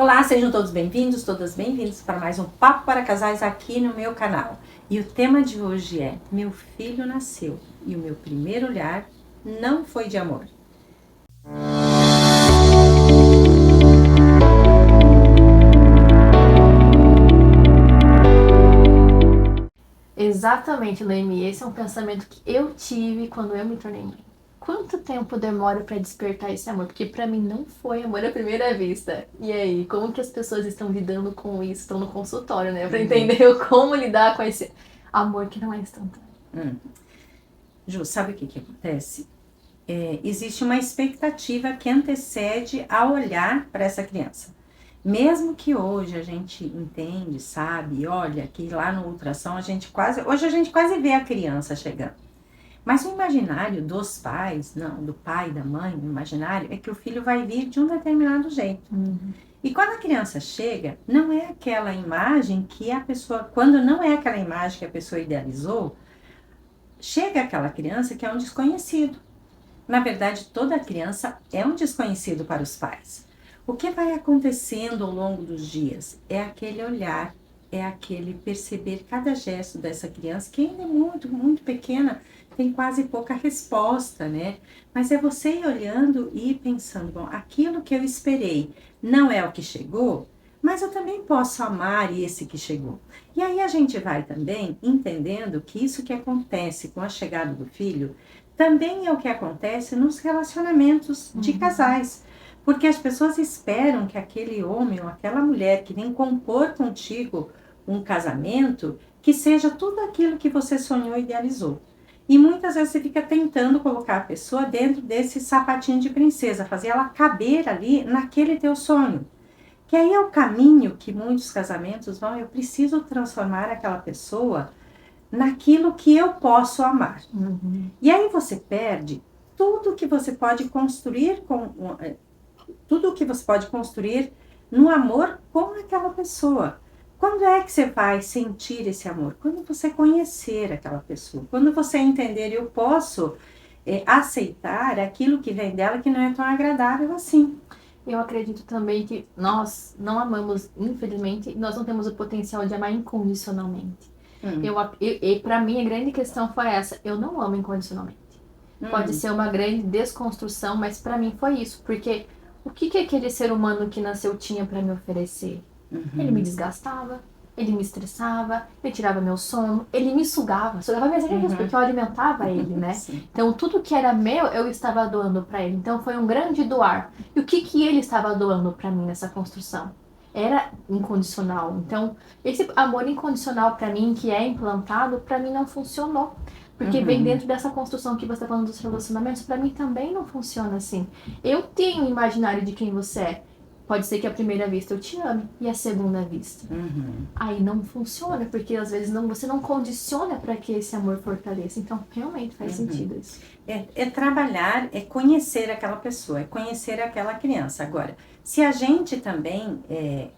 Olá, sejam todos bem-vindos, todas bem-vindas para mais um Papo para Casais aqui no meu canal. E o tema de hoje é: meu filho nasceu e o meu primeiro olhar não foi de amor. Exatamente, Noemi. Esse é um pensamento que eu tive quando eu me tornei mãe. Quanto tempo demora para despertar esse amor? Porque para mim não foi amor à primeira vista. E aí, como que as pessoas estão lidando com isso? Estão no consultório, né? Para entender como lidar com esse amor que não é instantâneo. Ju, sabe o que acontece? Existe uma expectativa que antecede a olhar para essa criança. Mesmo que hoje a gente entende, sabe, olha, que lá no ultrassom hoje a gente quase vê a criança chegando. Mas o imaginário dos pais, não, do pai e da mãe, o imaginário é que o filho vai vir de um determinado jeito. E quando a criança chega, não é aquela imagem que a pessoa, quando não é aquela imagem que a pessoa idealizou, chega aquela criança que é um desconhecido. Na verdade, toda criança é um desconhecido para os pais. O que vai acontecendo ao longo dos dias é aquele olhar, é aquele perceber cada gesto dessa criança, que ainda é muito, muito pequena, tem quase pouca resposta, né? Mas é você ir olhando e pensando, bom, aquilo que eu esperei não é o que chegou, mas eu também posso amar esse que chegou. E aí a gente vai também entendendo que isso que acontece com a chegada do filho também é o que acontece nos relacionamentos de casais. Porque as pessoas esperam que aquele homem ou aquela mulher que vem compor contigo um casamento, que seja tudo aquilo que você sonhou e idealizou. E muitas vezes você fica tentando colocar a pessoa dentro desse sapatinho de princesa, fazer ela caber ali naquele teu sonho. Que aí é o caminho que muitos casamentos vão: eu preciso transformar aquela pessoa naquilo que eu posso amar. E aí você perde tudo que você pode construir tudo que você pode construir no amor com aquela pessoa. Quando é que você vai sentir esse amor? Quando você conhecer aquela pessoa. Quando você entender, eu posso aceitar aquilo que vem dela que não é tão agradável assim. Eu acredito também que nós não amamos, infelizmente, nós não temos o potencial de amar incondicionalmente. E para mim a grande questão foi essa: eu não amo incondicionalmente. Pode ser uma grande desconstrução, mas para mim foi isso, porque o que aquele ser humano que nasceu tinha para me oferecer? Ele me desgastava, ele me estressava, ele tirava meu sono, ele me sugava minhas energias, porque eu alimentava ele, né? Sim. Então tudo que era meu eu estava doando para ele. Então foi um grande doar. E o que ele estava doando para mim nessa construção? Era incondicional. Então, esse amor incondicional para mim, que é implantado, para mim não funcionou. Porque vem dentro dessa construção que você está falando dos relacionamentos, para mim também não funciona assim. Eu tenho um imaginário de quem você é. Pode ser que à primeira vista eu te ame e à segunda vista. Aí não funciona, porque às vezes você não condiciona para que esse amor fortaleça. Então, realmente faz sentido isso. É trabalhar, é conhecer aquela pessoa, é conhecer aquela criança. Agora, se a gente também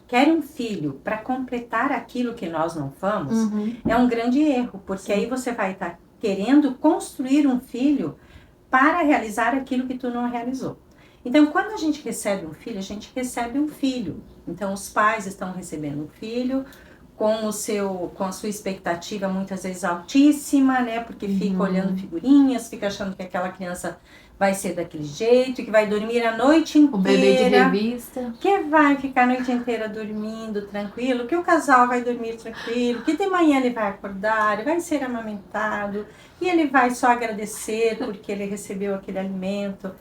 quer um filho para completar aquilo que nós não fomos, é um grande erro, porque aí você vai estar querendo construir um filho para realizar aquilo que tu não realizou. Então, quando a gente recebe um filho, a gente recebe um filho. Então, os pais estão recebendo um filho com a sua expectativa muitas vezes altíssima, né? Porque fica olhando figurinhas, fica achando que aquela criança vai ser daquele jeito, que vai dormir a noite inteira. O bebê de revista. Que vai ficar a noite inteira dormindo tranquilo, que o casal vai dormir tranquilo, que de manhã ele vai acordar, ele vai ser amamentado, e ele vai só agradecer porque ele recebeu aquele alimento.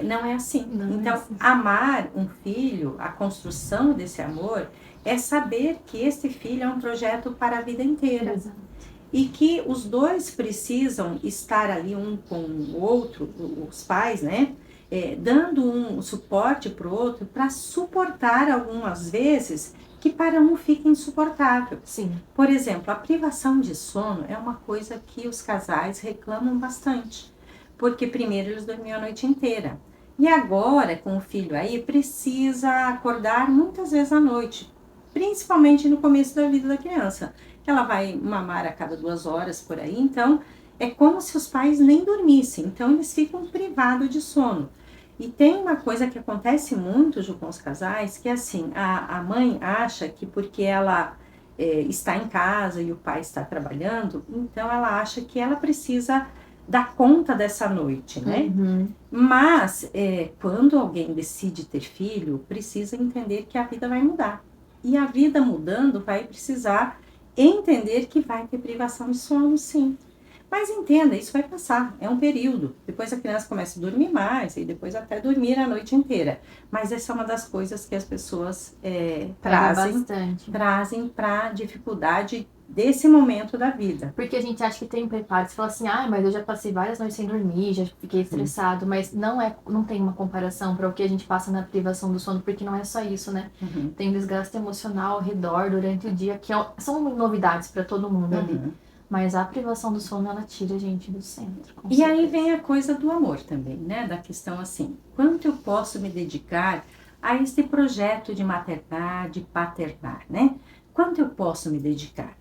Não é assim. Então, amar um filho, a construção desse amor, é saber que esse filho é um projeto para a vida inteira. Exato. E que os dois precisam estar ali um com o outro, os pais, né? Dando um suporte para o outro, para suportar algumas vezes que para um fica insuportável. Sim. Por exemplo, a privação de sono é uma coisa que os casais reclamam bastante. Porque primeiro eles dormiam a noite inteira. E agora, com o filho aí, precisa acordar muitas vezes à noite. Principalmente no começo da vida da criança. Ela vai mamar a cada 2 horas por aí. Então, é como se os pais nem dormissem. Então, eles ficam privados de sono. E tem uma coisa que acontece muito, Ju, com os casais, que é assim, a mãe acha que porque ela está em casa e o pai está trabalhando, então ela acha que ela precisa dar conta dessa noite, né? Uhum. Mas quando alguém decide ter filho, precisa entender que a vida vai mudar. E a vida mudando vai precisar entender que vai ter privação de sono, sim. Mas entenda, isso vai passar, é um período. Depois a criança começa a dormir mais e depois até dormir a noite inteira. Mas essa é uma das coisas que as pessoas trazem para a dificuldade desse momento da vida. Porque a gente acha que tem preparo. Você fala assim, mas eu já passei várias noites sem dormir, já fiquei estressado, mas não tem uma comparação para o que a gente passa na privação do sono, porque não é só isso, né? Uhum. Tem desgaste emocional ao redor durante o dia, que são novidades para todo mundo ali. Mas a privação do sono, ela tira a gente do centro. E aí vem a coisa do amor também, né? Da questão assim, quanto eu posso me dedicar a este projeto de maternar, de paternar, né? Quanto eu posso me dedicar?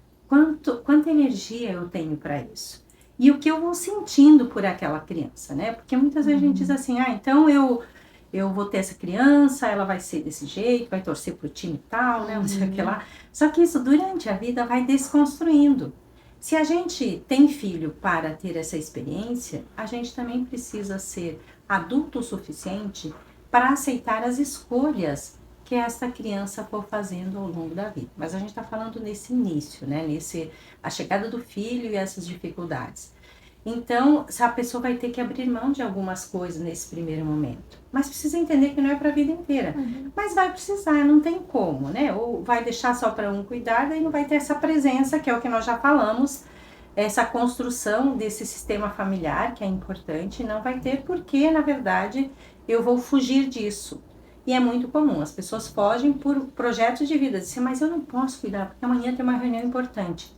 Quanta energia eu tenho para isso? E o que eu vou sentindo por aquela criança, né? Porque muitas vezes a gente diz assim, então eu vou ter essa criança, ela vai ser desse jeito, vai torcer pro time tal, né? Não sei o que lá. Só que isso durante a vida vai desconstruindo. Se a gente tem filho para ter essa experiência, a gente também precisa ser adulto o suficiente para aceitar as escolhas que essa criança for fazendo ao longo da vida. Mas a gente está falando nesse início, né? A chegada do filho e essas dificuldades. Então, a pessoa vai ter que abrir mão de algumas coisas nesse primeiro momento. Mas precisa entender que não é para a vida inteira. Mas vai precisar, não tem como, né? Ou vai deixar só para um cuidar, daí não vai ter essa presença, que é o que nós já falamos, essa construção desse sistema familiar, que é importante, não vai ter porque, na verdade, eu vou fugir disso. E é muito comum, as pessoas fogem por projetos de vida, dizem, mas eu não posso cuidar, porque amanhã tem uma reunião importante.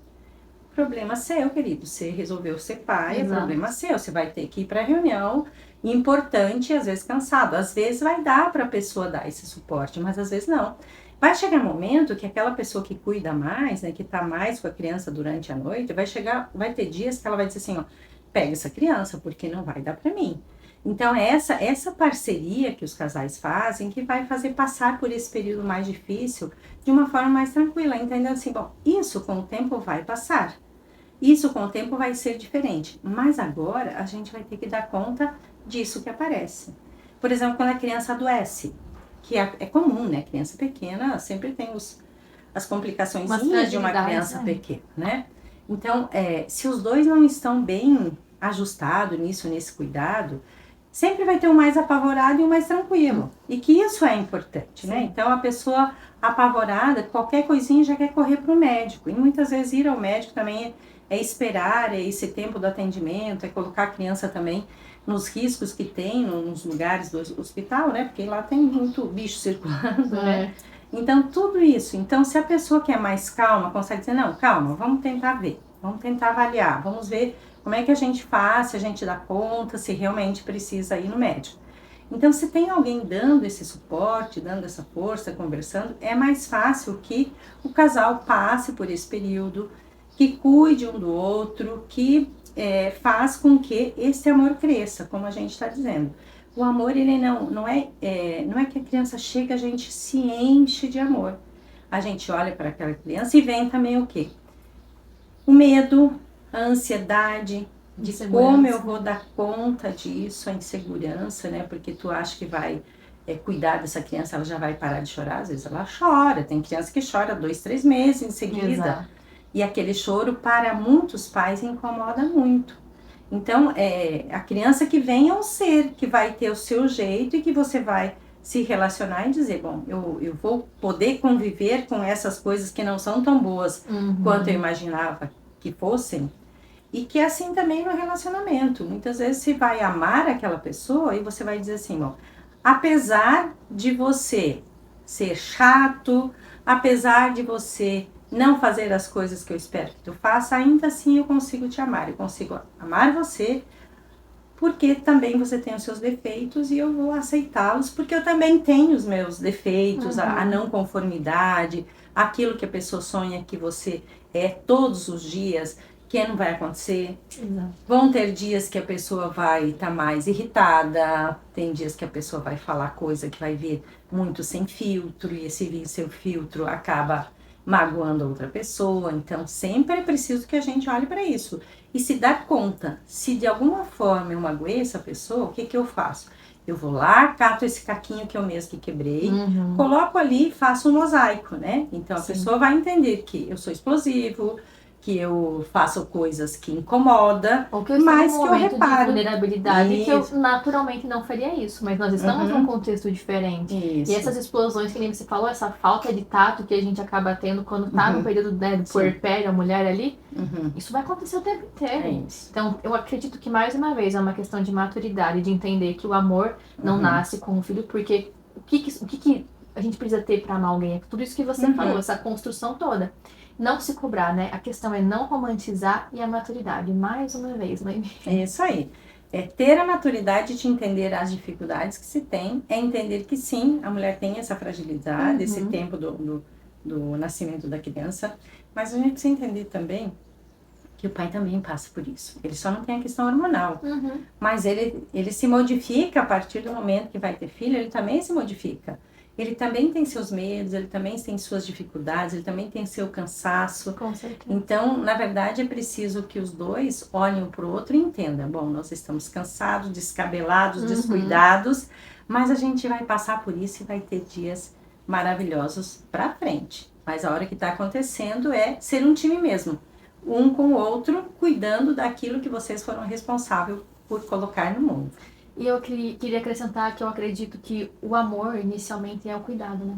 Problema seu, querido. Você resolveu ser pai, Exato. É problema seu. Você vai ter que ir para a reunião importante, às vezes cansado. Às vezes vai dar para a pessoa dar esse suporte, mas às vezes não. Vai chegar um momento que aquela pessoa que cuida mais, né, que está mais com a criança durante a noite, vai ter dias que ela vai dizer assim, pega essa criança, porque não vai dar para mim. Então, é essa parceria que os casais fazem que vai fazer passar por esse período mais difícil de uma forma mais tranquila, entendendo assim, isso com o tempo vai passar. Isso com o tempo vai ser diferente, mas agora a gente vai ter que dar conta disso que aparece. Por exemplo, quando a criança adoece, que é comum, né? Criança pequena sempre tem as complicações de uma criança pequena, né? Então, se os dois não estão bem ajustados nesse cuidado, sempre vai ter um mais apavorado e um mais tranquilo. E que isso é importante, né? Então, a pessoa apavorada, qualquer coisinha já quer correr para o médico. E muitas vezes ir ao médico também é esperar esse tempo do atendimento, é colocar a criança também nos riscos que tem nos lugares do hospital, né? Porque lá tem muito bicho circulando, né? Então, tudo isso. Então, se a pessoa que é mais calma consegue dizer, não, calma, vamos tentar ver, vamos tentar avaliar, vamos ver como é que a gente faz, se a gente dá conta, se realmente precisa ir no médico. Então, se tem alguém dando esse suporte, dando essa força, conversando, é mais fácil que o casal passe por esse período, que cuide um do outro, que faz com que esse amor cresça, como a gente está dizendo. O amor, ele não é que a criança chega, a gente se enche de amor. A gente olha para aquela criança e vem também o quê? O medo, a ansiedade, de como eu vou dar conta disso, a insegurança, né? Porque tu acha que vai cuidar dessa criança, ela já vai parar de chorar, às vezes ela chora. Tem criança que chora 2, 3 meses em seguida. Exato. E aquele choro, para muitos pais, incomoda muito. Então, a criança que vem é um ser que vai ter o seu jeito e que você vai se relacionar e dizer, bom, eu vou poder conviver com essas coisas que não são tão boas quanto eu imaginava que fossem. E que é assim também no relacionamento. Muitas vezes você vai amar aquela pessoa e você vai dizer assim, bom, apesar de você ser chato, apesar de você não fazer as coisas que eu espero que tu faça, ainda assim eu consigo te amar. Eu consigo amar você porque também você tem os seus defeitos e eu vou aceitá-los porque eu também tenho os meus defeitos, a não conformidade, aquilo que a pessoa sonha que você é todos os dias que não vai acontecer. Exato. Vão ter dias que a pessoa vai estar mais irritada, tem dias que a pessoa vai falar coisa que vai vir muito sem filtro, e esse vir sem filtro acaba magoando a outra pessoa. Então, sempre é preciso que a gente olhe para isso e se dar conta. Se de alguma forma eu magoei essa pessoa, o que que eu faço? Eu vou lá, cato esse caquinho que eu mesmo que quebrei, coloco ali e faço um mosaico, né? Então, a pessoa vai entender que eu sou explosivo, que eu faço coisas que incomodam, Ou que eu estou mas num que eu momento de reparo. vulnerabilidade que eu Isso. naturalmente não faria isso, mas nós estamos num contexto diferente. Isso. E essas explosões, que nem você falou, essa falta de tato que a gente acaba tendo quando tá no período, né, do puerpério, a mulher ali, isso vai acontecer o tempo inteiro. É isso. Então, eu acredito que, mais uma vez, é uma questão de maturidade, de entender que o amor não nasce com o filho, porque o que a gente precisa ter para amar alguém? É tudo isso que você falou, essa construção toda. Não se cobrar, né? A questão é não romantizar e a maturidade. Mais uma vez, Noemi. É isso aí. É ter a maturidade de entender as dificuldades que se tem, é entender que sim, a mulher tem essa fragilidade, esse tempo do nascimento da criança, mas a gente precisa entender também que o pai também passa por isso. Ele só não tem a questão hormonal, mas ele se modifica a partir do momento que vai ter filho, ele também se modifica. Ele também tem seus medos, ele também tem suas dificuldades, ele também tem seu cansaço. Com certeza. Então, na verdade, é preciso que os dois olhem um para o outro e entendam. Bom, nós estamos cansados, descabelados, descuidados, mas a gente vai passar por isso e vai ter dias maravilhosos para frente. Mas a hora que está acontecendo é ser um time mesmo. Um com o outro, cuidando daquilo que vocês foram responsáveis por colocar no mundo. E eu queria acrescentar que eu acredito que o amor, inicialmente, é o cuidado, né?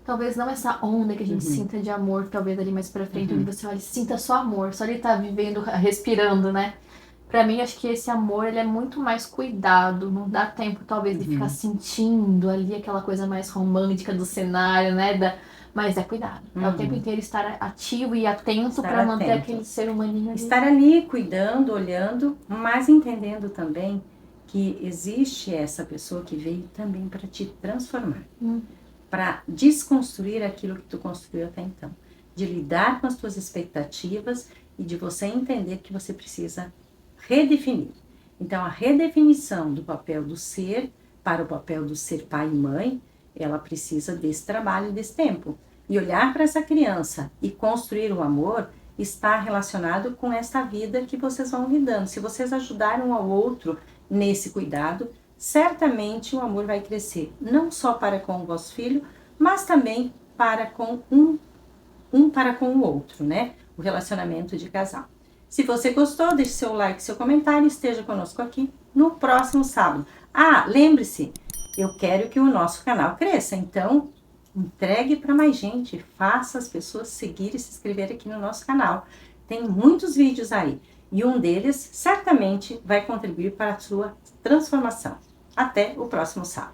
Talvez não essa onda que a gente sinta de amor, talvez ali mais pra frente, onde você olha e sinta só amor, só ele tá vivendo, respirando, né? Pra mim, acho que esse amor, ele é muito mais cuidado, não dá tempo, talvez, de ficar sentindo ali aquela coisa mais romântica do cenário, né? Mas é cuidado. É o tempo inteiro estar ativo e atento para manter aquele ser humaninho ali. Estar ali, cuidando, olhando, mas entendendo também que existe essa pessoa que veio também para te transformar, para desconstruir aquilo que tu construiu até então, de lidar com as tuas expectativas e de você entender que você precisa redefinir. Então, a redefinição do papel do ser para o papel do ser pai e mãe, ela precisa desse trabalho, desse tempo. E olhar para essa criança e construir o amor está relacionado com essa vida que vocês vão lidando. Se vocês ajudarem um ao outro nesse cuidado, certamente o amor vai crescer, não só para com o vosso filho, mas também para com um para com o outro, né? O relacionamento de casal. Se você gostou, deixe seu like, seu comentário, esteja conosco aqui no próximo sábado. Ah, lembre-se, eu quero que o nosso canal cresça, então entregue para mais gente, faça as pessoas seguirem e se inscreverem aqui no nosso canal. Tem muitos vídeos aí. E um deles, certamente, vai contribuir para a sua transformação. Até o próximo sábado.